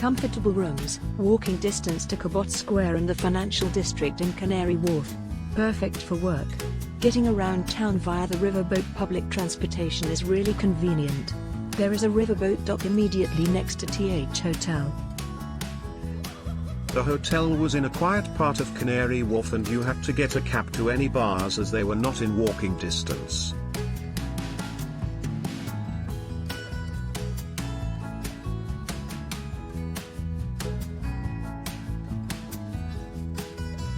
Comfortable rooms, walking distance to Cabot Square and the financial district in Canary Wharf. Perfect for work. Getting around town via the riverboat public transportation is really convenient. There is a riverboat dock immediately next to TH Hotel. The hotel was in a quiet part of Canary Wharf and you had to get a cab to any bars as they were not in walking distance.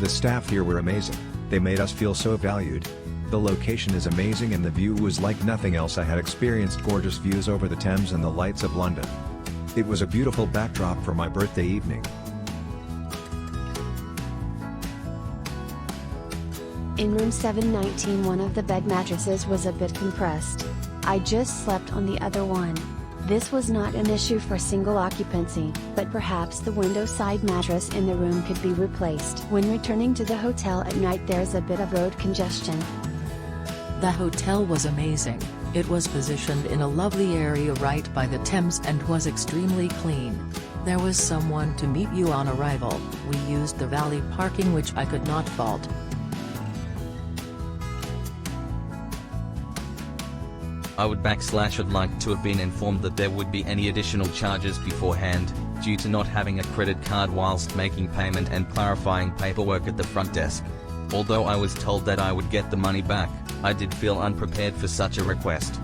The staff here were amazing. They made us feel so valued. The location is amazing and the view was like nothing else I had experienced. Gorgeous views over the Thames and the lights of London. It was a beautiful backdrop for my birthday evening. In room 719, one of the bed mattresses was a bit compressed. I just slept on the other one. This was not an issue for single occupancy, but perhaps the window side mattress in the room could be replaced. When returning to the hotel at night, there's a bit of road congestion. The hotel was amazing. It was positioned in a lovely area right by the Thames and was extremely clean. There was someone to meet you on arrival. We used the valet parking, which I could not fault. I would like to have been informed that there would be any additional charges beforehand, due to not having a credit card whilst making payment and clarifying paperwork at the front desk. Although I was told that I would get the money back, I did feel unprepared for such a request.